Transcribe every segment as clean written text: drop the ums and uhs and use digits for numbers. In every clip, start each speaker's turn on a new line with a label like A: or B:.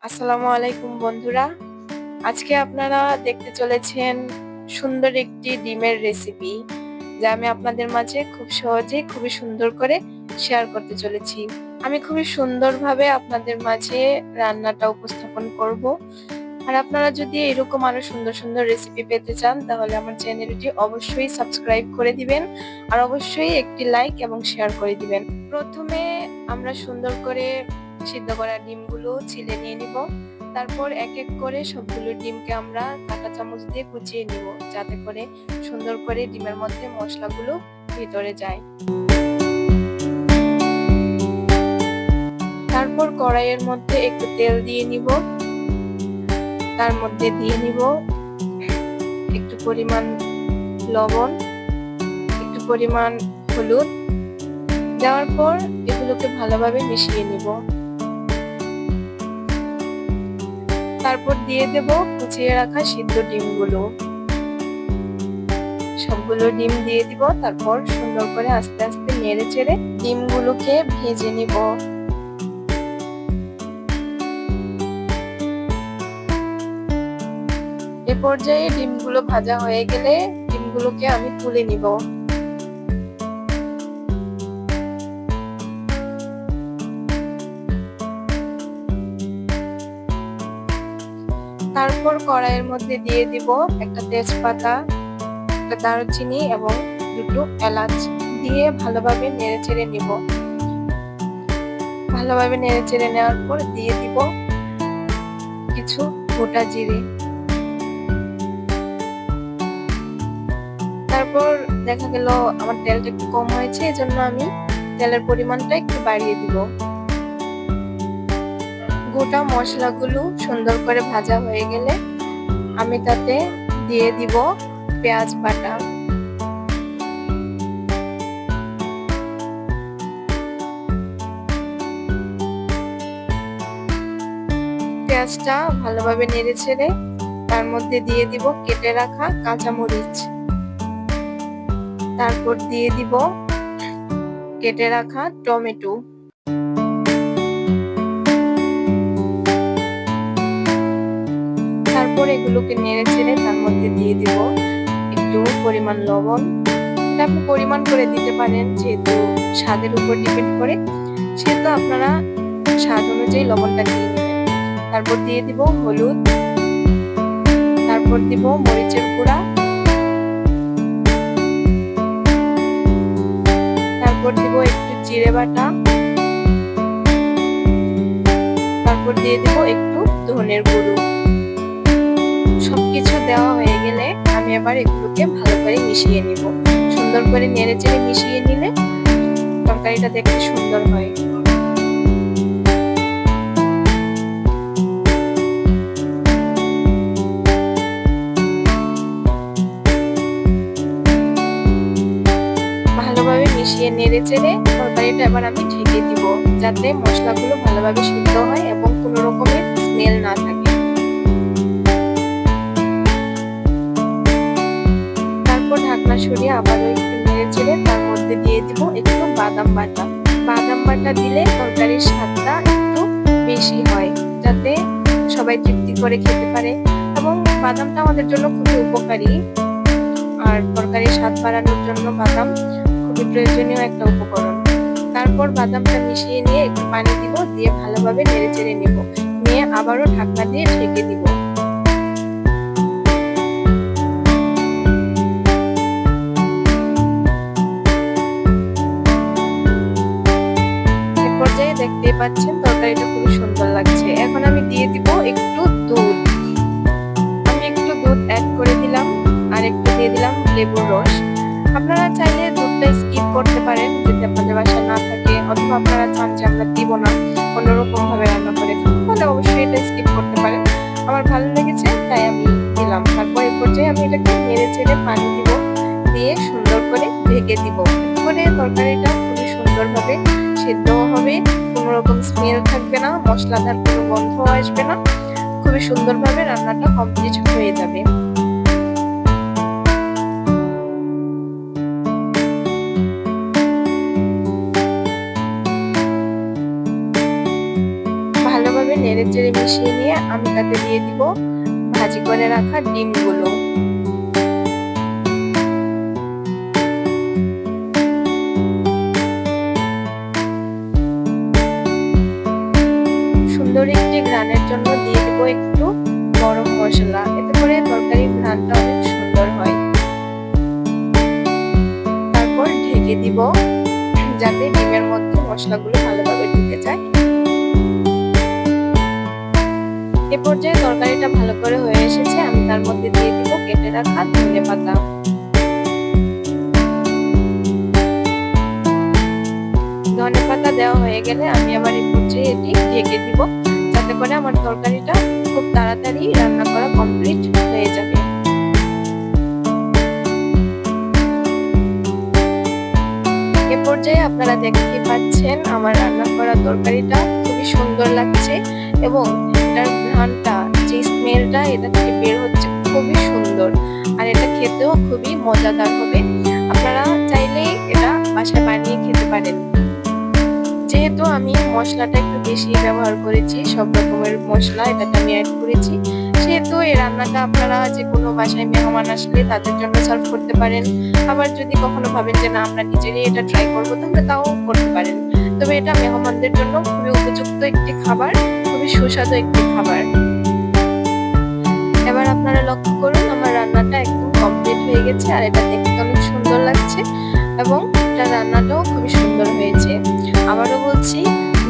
A: আসসালামু আলাইকুম বন্ধুরা। আজকে আপনারা দেখতে চলেছেন সুন্দর একটি ডিমের রেসিপি, যা আমি আপনাদের মাঝে খুব সহজেই খুবই সুন্দর করে শেয়ার করতে চলেছি। আমি খুবই সুন্দরভাবে আপনাদের মাঝে রান্নাটা উপস্থাপন করব। আর আপনারা যদি এরকম আরো সুন্দর সুন্দর রেসিপি পেতে চান, তাহলে আমার চ্যানেলটি অবশ্যই সাবস্ক্রাইব করে দিবেন আর অবশ্যই একটি লাইক এবং শেয়ার করে দিবেন। প্রথমে আমরা সুন্দর করে সিদ্ধ করা ডিমগুলো ছিলে নিয়ে নিব। তারপর এক এক করে সবগুলো ডিমকে আমরা কাঁটা চামচ দিয়ে কুচিয়ে নিব, যাতে করে সুন্দর করে ডিমের মধ্যে মশলাগুলো ভিতরে যায়। তারপর কড়াইয়ের মধ্যে একটু তেল দিয়ে নিব। তার মধ্যে দিয়ে নিব একটু পরিমাণ লবণ, একটু পরিমাণ হলুদ। দেওয়ার পর এগুলোকে ভালোভাবে মিশিয়ে নিব। তারপর দিয়ে দেব কুচিয়ে রাখা সিদ্ধ ডিমগুলো। সবগুলো ডিম দিয়ে দিব। তারপর সুন্দর করে আস্তে আস্তে নেড়ে চেড়ে ডিমগুলোকে ভেজে নিব। এ পর্যায়ে ডিমগুলো ভাজা হয়ে গেলে ডিমগুলোকে আমি তুলে নিব। তারপর কড়াইয়ের মধ্যে দিয়ে দিব একটা তেজপাতা, একটা দারুচিনি এবং দুটো এলাচ দিয়ে ভালোভাবে নেড়ে চেড়ে নিব। ভালোভাবে নেড়ে চেড়ে নেওয়ার পর দিয়ে দিব কিছু গোটা জিরে। তারপর দেখা গেল আমার তেলটা একটু কম হয়েছে, এজন্য আমি তেলের পরিমাণটা একটু বাড়িয়ে দিব। গোটা মশলাগুলো সুন্দর করে ভাজা হয়ে গেলে আমি তাতে দিয়ে দিব পেঁয়াজ বাটা। পেঁয়াজটা ভালোভাবে নেড়ে ছেড়ে তার মধ্যে দিয়ে দিব কেটে রাখা কাঁচামরিচ। তারপর দিয়ে দিব কেটে রাখা টমেটো। তারপর এগুলোকে নেড়ে চেড়ে তার মধ্যে দিয়ে দিব একটু পরিমাণ লবণ। এটা আপনি পরিমাণ করে দিতে পারেন, যেহেতু স্বাদের উপর ডিপেন্ড করে, সেহেতু আপনারা স্বাদ অনুযায়ী লবণটা দিয়ে নেবেন। তারপর দিয়ে দিব হলুদ, তারপর দিব মরিচের গুঁড়া, তারপর দিব একটু জিরে বাটা, তারপর দিয়ে দিব একটু ধনের গুঁড়ো। সবকিছু দেওয়া হয়ে গেলে আমি এবার এগুলোকে ভালো করে মিশিয়ে নিব। সুন্দর করে নেড়ে চেড়ে মিশিয়ে নিলে তরকারিটা দেখতে সুন্দর হয়। ভালোভাবে মিশিয়ে নেড়ে চেড়ে তরকারিটা এবার আমি ঢেকে দিব, যাতে মশলাগুলো ভালোভাবে সিদ্ধ হয় এবং কোনো রকমের স্মেল না থাকে। তারপর ঢাকনা সরিয়ে আবারও একটু নেড়ে চেড়ে তার মধ্যে দিয়ে দিব একটু বাদাম বাটা। বাদাম বাটা দিলে তরকারির স্বাদটা একটু বেশি হয়, যাতে সবাই তৃপ্তি করে খেতে পারে, এবং বাদামটা আমাদের জন্য খুবই উপকারী। আর তরকারির স্বাদ বাড়ানোর জন্য বাদাম খুবই প্রয়োজনীয় একটা উপকরণ। তারপর বাদামটা মিশিয়ে নিয়ে একটু পানি দিব, দিয়ে ভালোভাবে নেড়ে চেড়ে নেব, নিয়ে আবারও ঢাকনা দিয়ে ঢেকে দিব। দেখতে পাচ্ছেন তরকারিটা খুবই সুন্দর লাগছে। এখন আমি দিয়ে দিব একটু দুধ। আমি একটু দুধ অ্যাড করে দিলাম আর একটু দিয়ে দিলাম লেবুর রস। আপনারা চাইলে দুধটা স্কিপ করতে পারেন যদি আপনাদের বাসায় না থাকে, অথবা আপনারা চান যে আমরা দিব না, অন্যরকম ভাবে রান্না করে খাবো, তাহলে অবশ্যই এটা স্কিপ করতে পারেন। আমার ভালো লেগেছে তাই আমি দিলাম। তারপর এই পর্যায়ে আমি এটাকে নেড়ে চেড়ে পানি দিব, দিয়ে সুন্দর করে ঢেকে দিব। করে তরকারিটা খুবই সুন্দরভাবে সিদ্ধ হবে, কোনো রকম স্মেল থাকবে না, মশলাদার কোনো গন্ধ আসবে না, খুবই সুন্দরভাবে রান্নাটা কমপ্লিট হয়ে যাবে। ভালোভাবে নেড়ে নেড়েচেড়ে মিশিয়ে নিয়ে আমি তাতে দিয়ে দিব ভাজি করে রাখা ডিমগুলো। সুন্দর একটি ঘ্রাণের জন্য দিয়ে দেব একটু গরম মশলা, এতে করে তরকারির ঘ্রাণটা অনেক সুন্দর হয়। তারপর ঢেকে দিব যাতে ডিমের মধ্যে মশলাগুলো ভালোভাবে ঢুকে যায়। এ পর্যায়ে তরকারিটা ভালো করে হয়ে এসেছে, আমি তার মধ্যে দিয়ে দিব কেটে রাখা ধনেপাতা। ধনেপাতা দেওয়া হয়ে গেলে আমি আবার এই পর্যায়ে এটি ঢেকে দিব, যাতে করে আমার তরকারিটা খুব তাড়াতাড়ি রান্না করা কমপ্লিট হয়ে যাবে। এ পর্যায়ে আপনারা দেখতে পাচ্ছেন আমার রান্না করা তরকারিটা খুবই সুন্দর লাগছে এবং এটার ঘ্রাণটা, যে স্মেলটা এটা থেকে বের হচ্ছে খুবই সুন্দর, আর এটা খেতেও খুবই মজাদার হবে। আপনারা চাইলেই এটা বাসায় বানিয়ে খেতে পারেন। যেহেতু আমি মশলাটা একটু বেশি ব্যবহার করেছি, সব রকমের মশলা এটাতে আমি অ্যাড করেছি, সেহেতু এই রান্নাটা আপনারা যে কোনো বাসায় মেহমান আসলে তাদের জন্য সার্ভ করতে পারেন। আবার যদি কখনো ভাবেন যে না আমরা নিজেরই এটা ট্রাই করবো, তাহলে তাও করতে পারেন। তবে এটা মেহমানদের জন্য খুবই উপযুক্ত একটি খাবার, খুবই সুস্বাদু একটি খাবার। এবার আপনারা লক্ষ্য করুন আমার রান্নাটা একদম কমপ্লিট হয়ে গেছে, আর এটা দেখতে অনেক সুন্দর লাগছে এবং এটা রান্নাটাও খুবই সুন্দর হয়েছে। আবারও বলছি,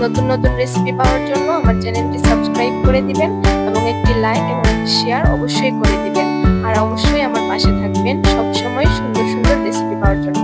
A: নতুন নতুন রেসিপি পাওয়ার জন্য আমার চ্যানেলটি সাবস্ক্রাইব করে দিবেন এবং একটি লাইক এবং একটি শেয়ার অবশ্যই করে দিবেন। আর অবশ্যই আমার পাশে থাকবেন সবসময় সুন্দর সুন্দর রেসিপি পাওয়ার জন্য।